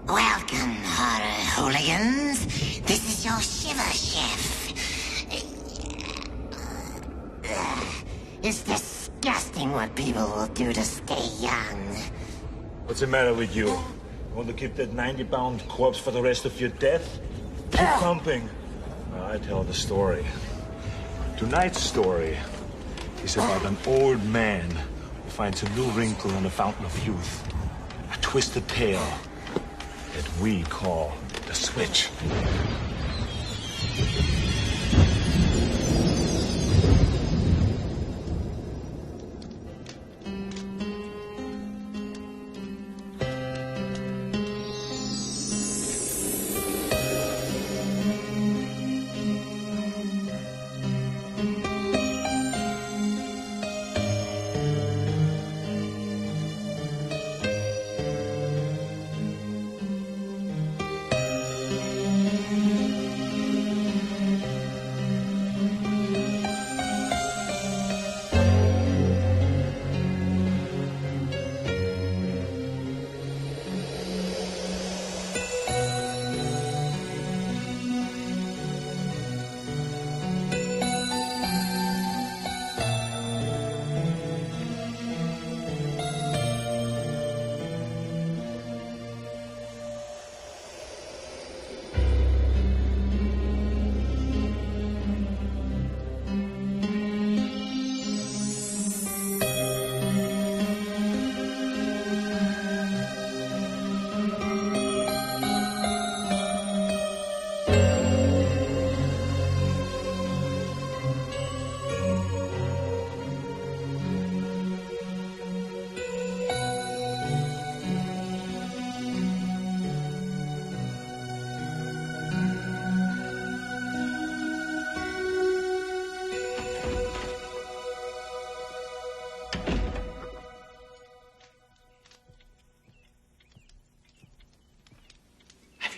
Welcome, horror hooligans. This is your shiver chef. It's disgusting what people will do to stay young. What's the matter with you? Want to keep that 90-pound corpse for the rest of your death? Keep pumping. I tell the story. Tonight's story is about an old man who finds a new wrinkle in the fountain of youth. A twisted tale that we call the switch.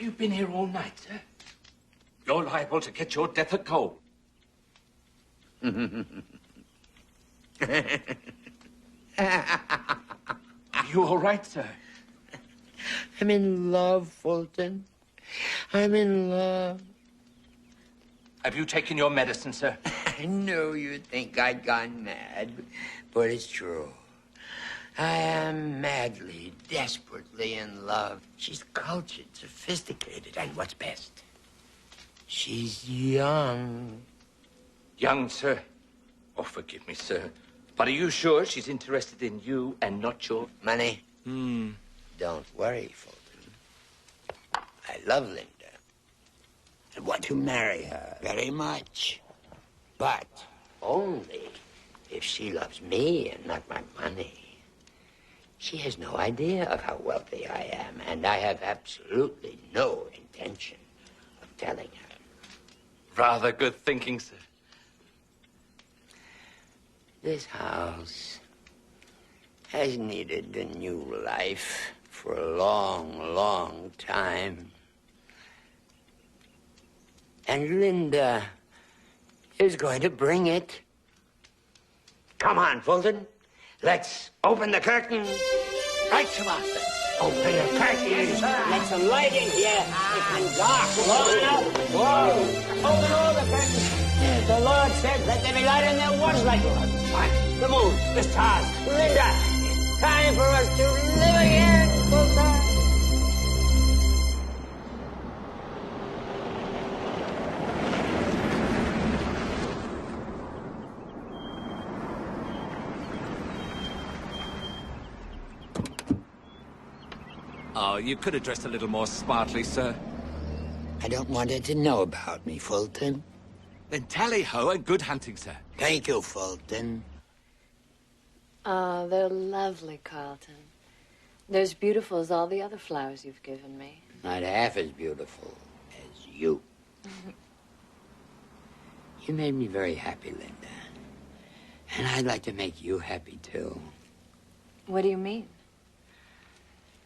You've been here all night, sir. You're liable to get your death of cold. Are you all right, sir? I'm in love, Fulton. I'm in love. Have you taken your medicine, sir? I know you think I'd gone mad, but it's true. I am madly, desperately in love. She's cultured, sophisticated, and what's best, she's young. Young, sir? Oh, forgive me, sir. But are you sure she's interested in you and not your... Money? Don't worry, Fulton. I love Linda. I want to marry her very much. But only if she loves me and not my money. She has no idea of how wealthy I am, and I have absolutely no intention of telling her. Rather good thinking, sir. This house has needed a new life for a long, long time. And Linda is going to bring it. Come on, Fulton. Let's open the curtain. Right, Sebastian. Open the curtain. Yes, let some light in here. It's been dark long enough. Whoa. Open all the curtains. Yes, the Lord said, let there be light, and there was light. Fine. The moon, the stars, Linda. It's time for us to live again, Fulton. Oh, you could have dressed a little more smartly, sir. I don't want her to know about me, Fulton. Then tally-ho and good hunting, sir. Thank you, Fulton. Oh, they're lovely, Carlton. They're as beautiful as all the other flowers you've given me. Not half as beautiful as you. You made me very happy, Linda. And I'd like to make you happy, too. What do you mean?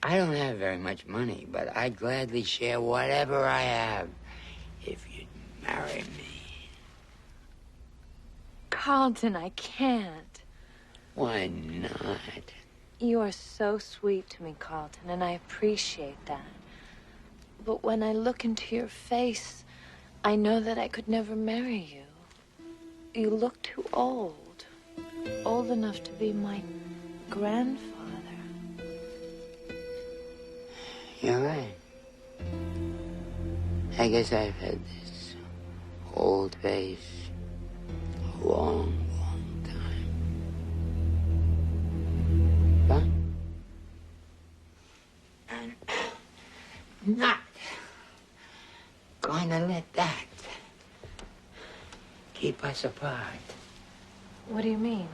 I don't have very much money, but I'd gladly share whatever I have if you'd marry me. Carlton, I can't. Why not? You are so sweet to me, Carlton, and I appreciate that. But when I look into your face, I know that I could never marry you. You look too old. Old enough to be my grandfather. You're right. I guess I've had this old face a long, long time. But I'm not going to let that keep us apart. What do you mean?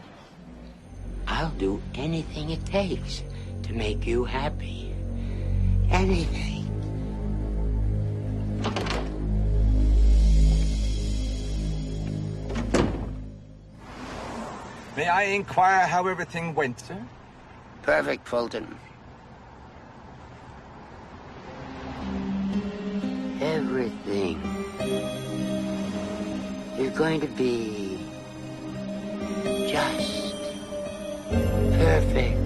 I'll do anything it takes to make you happy. Anything. May I inquire how everything went, sir? Perfect, Fulton. Everything is going to be just perfect.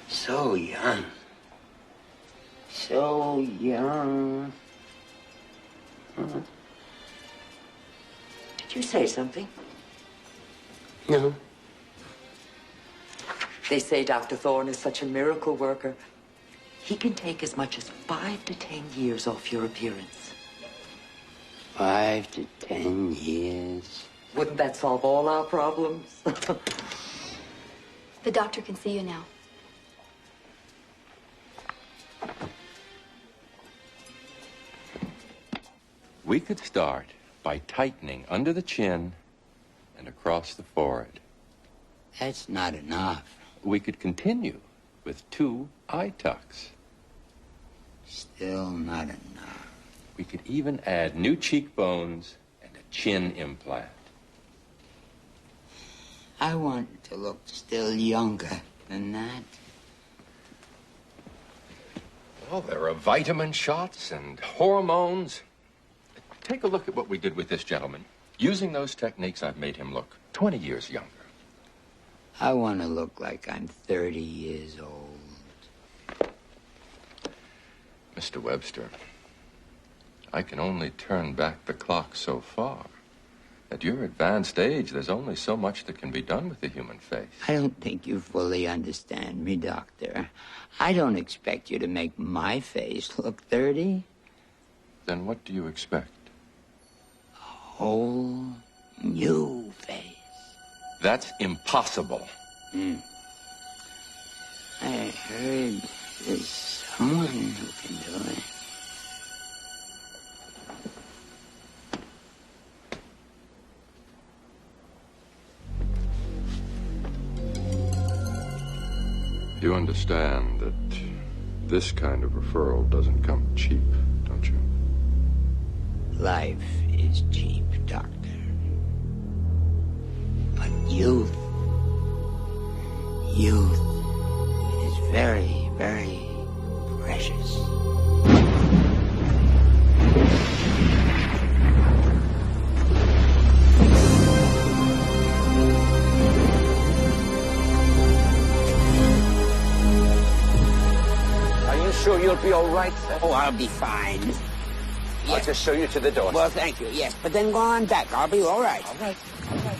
So young. So young. Did you say something? No. They say Dr. Thorne is such a miracle worker. He can take as much as 5 to 10 years off your appearance. 5 to 10 years. Wouldn't that solve all our problems? The doctor can see you now. We could start by tightening under the chin and across the forehead. That's not enough. We could continue with 2 eye tucks. Still not enough. We could even add new cheekbones and a chin implant. I want to look still younger than that. Well, there are vitamin shots and hormones. Take a look at what we did with this gentleman. Using those techniques, I've made him look 20 years younger. I want to look like I'm 30 years old. Mr. Webster, I can only turn back the clock so far. At your advanced age, there's only so much that can be done with the human face. I don't think you fully understand me, Doctor. I don't expect you to make my face look 30. Then what do you expect? Whole new face. That's impossible. I heard there's someone who can do it. You understand that this kind of referral doesn't come cheap, don't you? Life is cheap, Doctor. But youth is very, very precious. Are you sure you'll be all right, sir? Oh, I'll be fine. I'll just show you to the door. Well, thank you, yes. But then go on back. I'll be all right. All right. All right.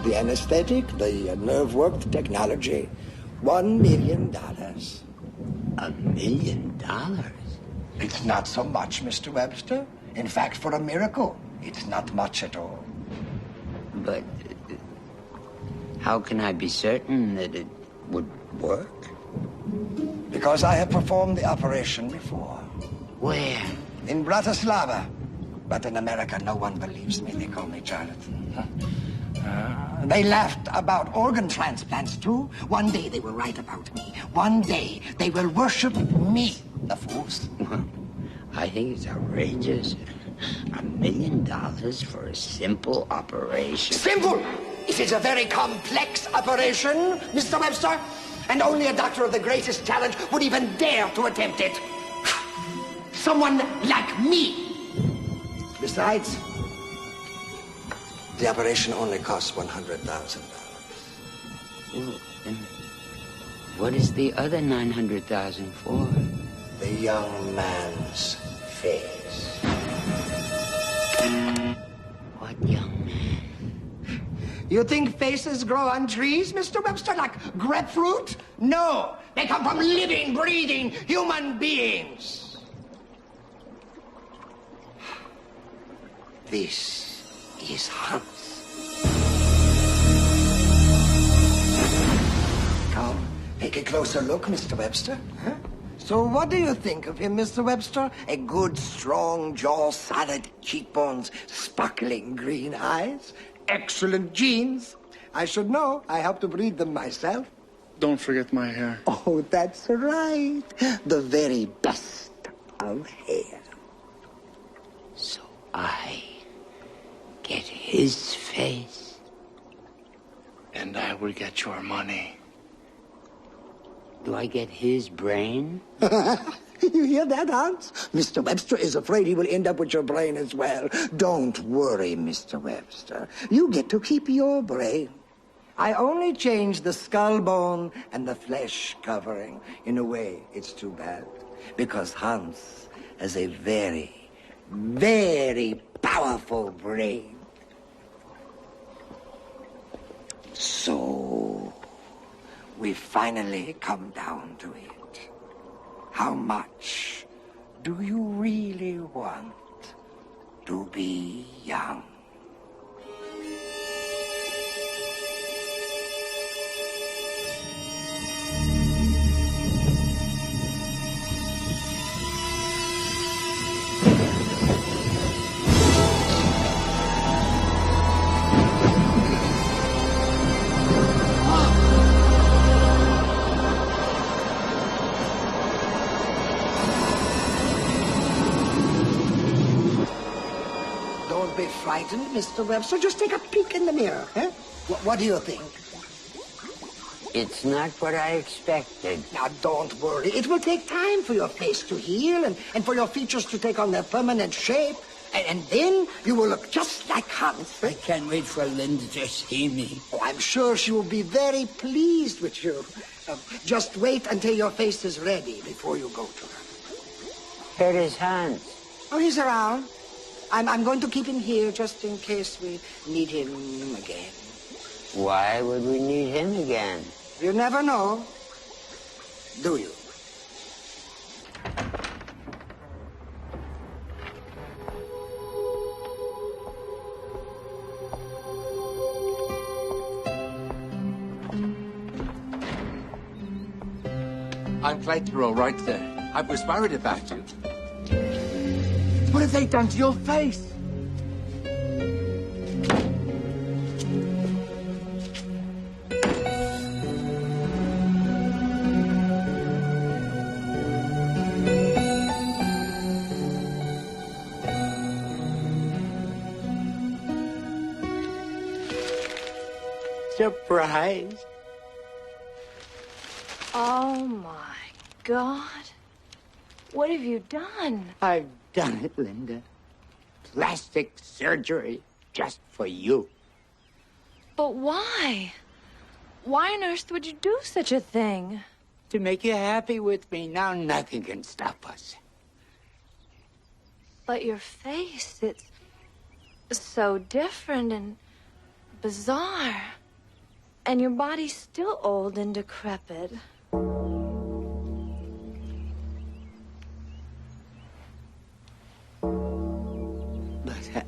The anesthetic, the nerve work, the technology, $1 million. $1 million? It's not so much, Mr. Webster. In fact, for a miracle, it's not much at all. But how can I be certain that it would work? Because I have performed the operation before. Where? In Bratislava. But in America, no one believes me. They call me charlatan. They laughed about organ transplants, too. One day they will write about me. One day they will worship me. the fools. Well, I think it's outrageous. $1 million for a simple operation. Simple! It is a very complex operation, Mr. Webster, and only a doctor of the greatest talent would even dare to attempt it. Someone like me. Besides, the operation only costs $100,000. Well, then what is the other $900,000 for? The young man's face. What young man? You think faces grow on trees, Mr. Webster, like grapefruit? No, they come from living, breathing human beings. This is Hans. Come, take a closer look, Mr. Webster. Huh? So what do you think of him, Mr. Webster? A good, strong jaw, solid cheekbones, sparkling green eyes, excellent genes. I should know. I helped to breed them myself. Don't forget my hair. Oh, that's right. The very best of hair. So I get his face. And I will get your money. Do I get his brain? You hear that, Hans? Mr. Webster is afraid he will end up with your brain as well. Don't worry, Mr. Webster. You get to keep your brain. I only changed the skull bone and the flesh covering. In a way, it's too bad. Because Hans has a very, very powerful brain. So, we finally come down to it. How much do you really want to be young? Don't be frightened, Mr. Webster. Just take a peek in the mirror. Huh? What do you think? It's not what I expected. Now, don't worry. It will take time for your face to heal and for your features to take on their permanent shape. And then you will look just like Hans. I can't wait for Linda to see me. Oh, I'm sure she will be very pleased with you. Just wait until your face is ready before you go to her. Where is Hans? Oh, he's around. I'm going to keep him here just in case we need him again. Why would we need him again? You never know, do you? I'm Plato right there. I was worried about you. What have they done to your face? Surprise. Oh, my God. What have you done? I've done it, Linda. Plastic surgery just for you. But why? Why on earth would you do such a thing? To make you happy with me. Now nothing can stop us. But your face, it's so different and bizarre. And your body's still old and decrepit. But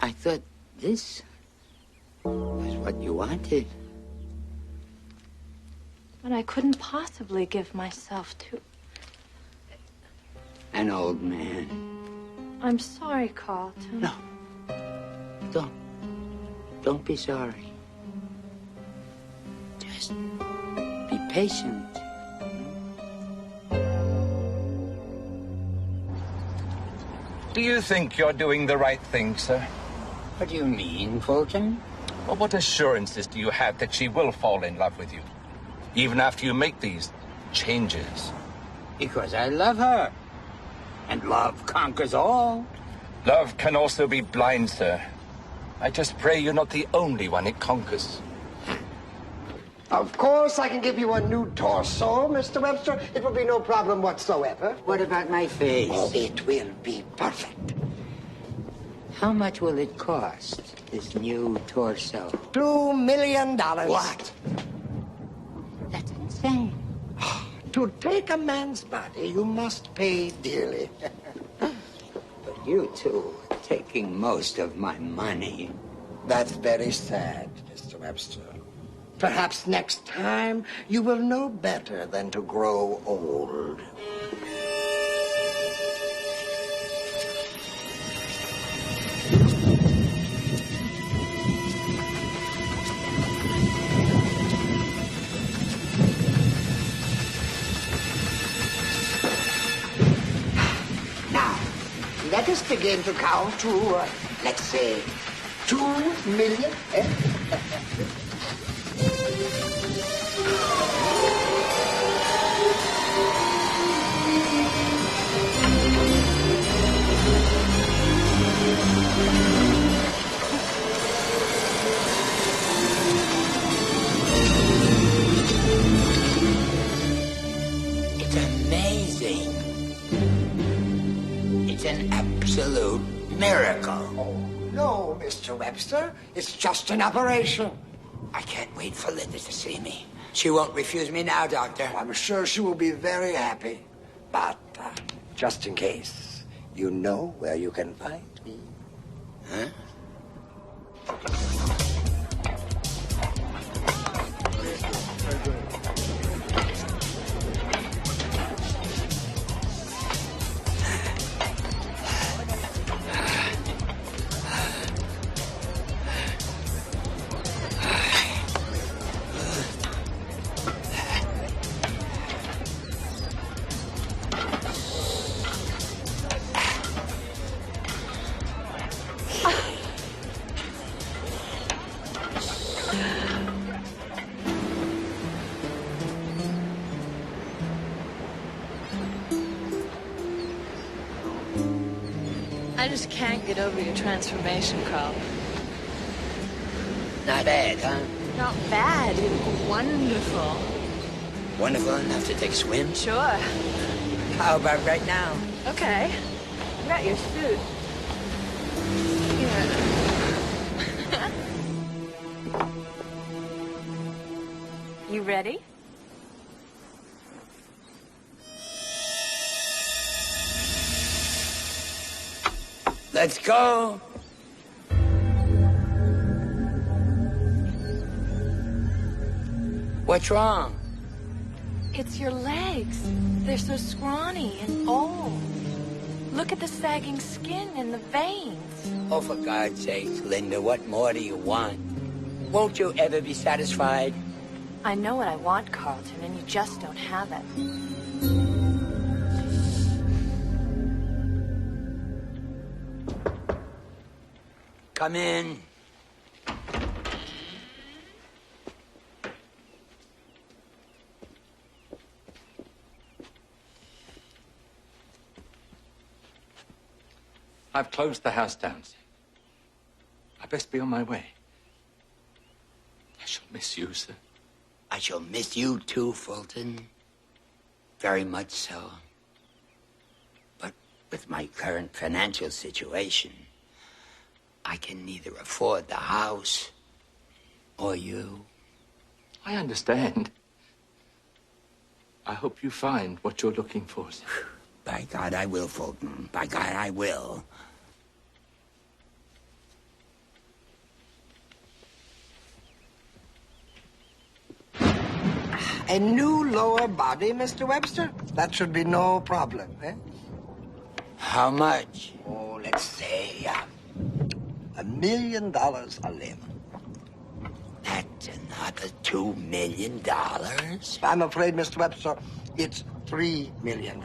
I thought this was what you wanted. But I couldn't possibly give myself to... An old man. I'm sorry, Carlton. No. Don't be sorry. Just be patient. Do you think you're doing the right thing, sir? What do you mean, Fulton? Well, what assurances do you have that she will fall in love with you, even after you make these changes? Because I love her. And love conquers all. Love can also be blind, sir. I just pray you're not the only one it conquers. Of course, I can give you a new torso, Mr. Webster. It will be no problem whatsoever. What about my face? Oh, it will be perfect. How much will it cost, this new torso? $2 million. What? That's insane. To take a man's body, you must pay dearly. But you two are taking most of my money. That's very sad, Mr. Webster. Perhaps next time you will know better than to grow old. Now, let us begin to count to, let's say, 2 million. It's amazing. It's an absolute miracle. Oh, no, Mr. Webster. It's just an operation. I can't wait for Linda to see me. She won't refuse me now, Doctor. I'm sure she will be very happy. But just in case, you know where you can find me. Huh? I just can't get over your transformation, Carl. Not bad, huh? Not bad. Wonderful. Wonderful enough to take a swim? Sure. How about right now? Okay. I got your suit. Here. You ready? Let's go. What's wrong? It's your legs. They're so scrawny and old. Look at the sagging skin and the veins. Oh, for God's sake, Linda, what more do you want? Won't you ever be satisfied? I know what I want, Carlton, and you just don't have it. Come in. I've closed the house down, sir. I best be on my way. I shall miss you, sir. I shall miss you too, Fulton. Very much so. But with my current financial situation, I can neither afford the house or you. I understand. I hope you find what you're looking for, sir. By God, I will, Fulton. By God, I will. A new lower body, Mr. Webster? That should be no problem, eh? How much? Oh, let's say $1 million a limb. That's another $2 million? I'm afraid, Mr. Webster, it's $3 million.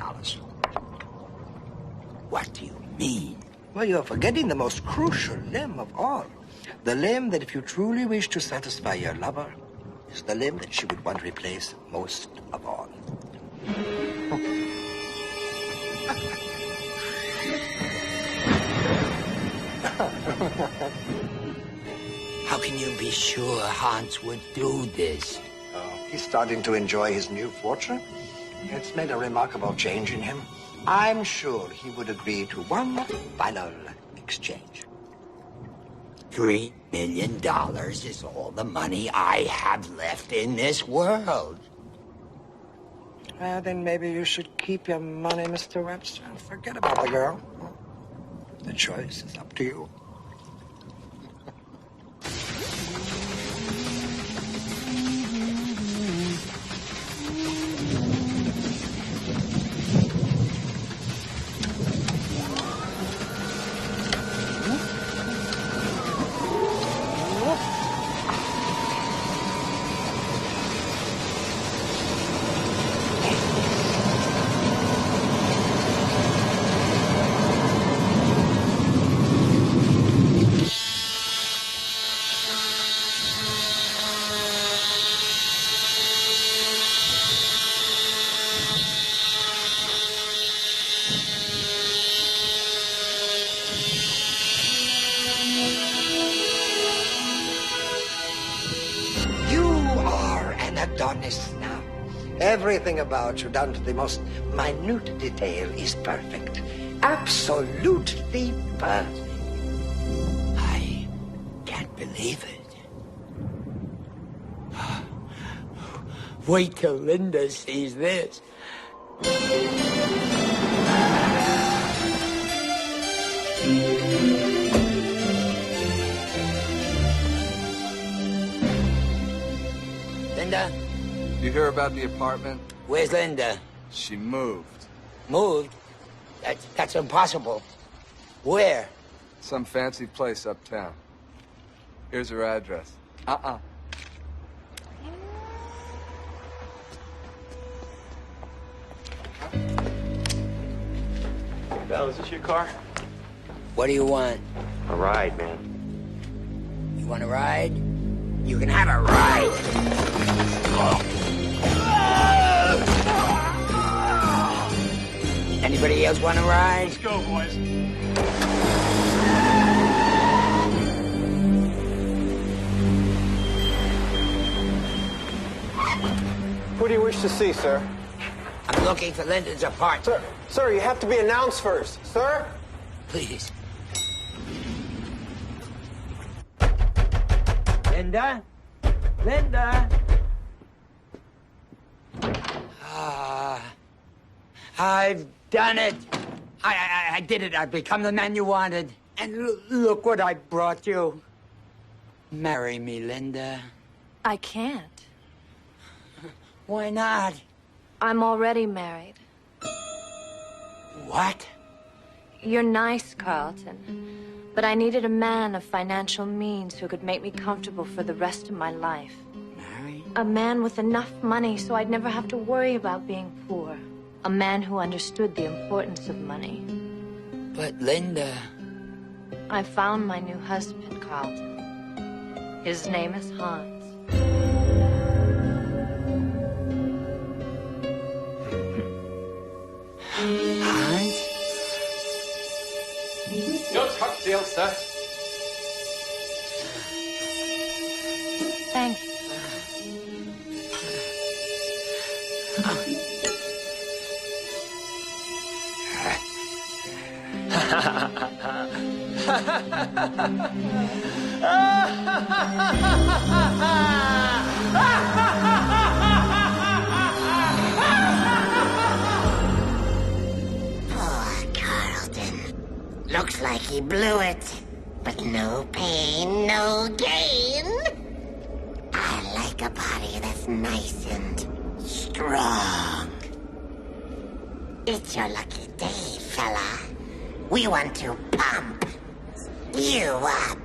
What do you mean? Well, you're forgetting the most crucial limb of all. The limb that, if you truly wish to satisfy your lover, is the limb that she would want to replace most of all. How can you be sure Hans would do this? He's starting to enjoy his new fortune. It's made a remarkable change in him. I'm sure he would agree to one final exchange. $3 million is all the money I have left in this world. Well, then maybe you should keep your money, Mr. Webster. Forget about the girl. The choice is up to you. Now, everything about you, down to the most minute detail, is perfect. Absolutely perfect. I can't believe it. Wait till Linda sees this. Linda? You hear about the apartment? Where's Linda? She moved. Moved? That's impossible. Where? Some fancy place uptown. Here's her address. Belle, is this your car? What do you want? A ride, man. You want a ride? You can have a ride. Anybody else want a ride? Let's go, boys. Who do you wish to see, sir? I'm looking for Linda's apartment. Sir, you have to be announced first. Sir? Please. Linda? Linda? I've done it. I did it. I've become the man you wanted. And look what I brought you. Marry me, Linda. I can't. Why not? I'm already married. What? You're nice, Carlton. But I needed a man of financial means who could make me comfortable for the rest of my life. Married? A man with enough money so I'd never have to worry about being poor. A man who understood the importance of money. But Linda... I found my new husband, Carlton. His name is Hans. Hans? Your cocktail, sir. Thank you. Poor Carlton. Looks like he blew it. But no pain, no gain. I like a body that's nice and strong. It's your lucky day, fella. We want to pump you up.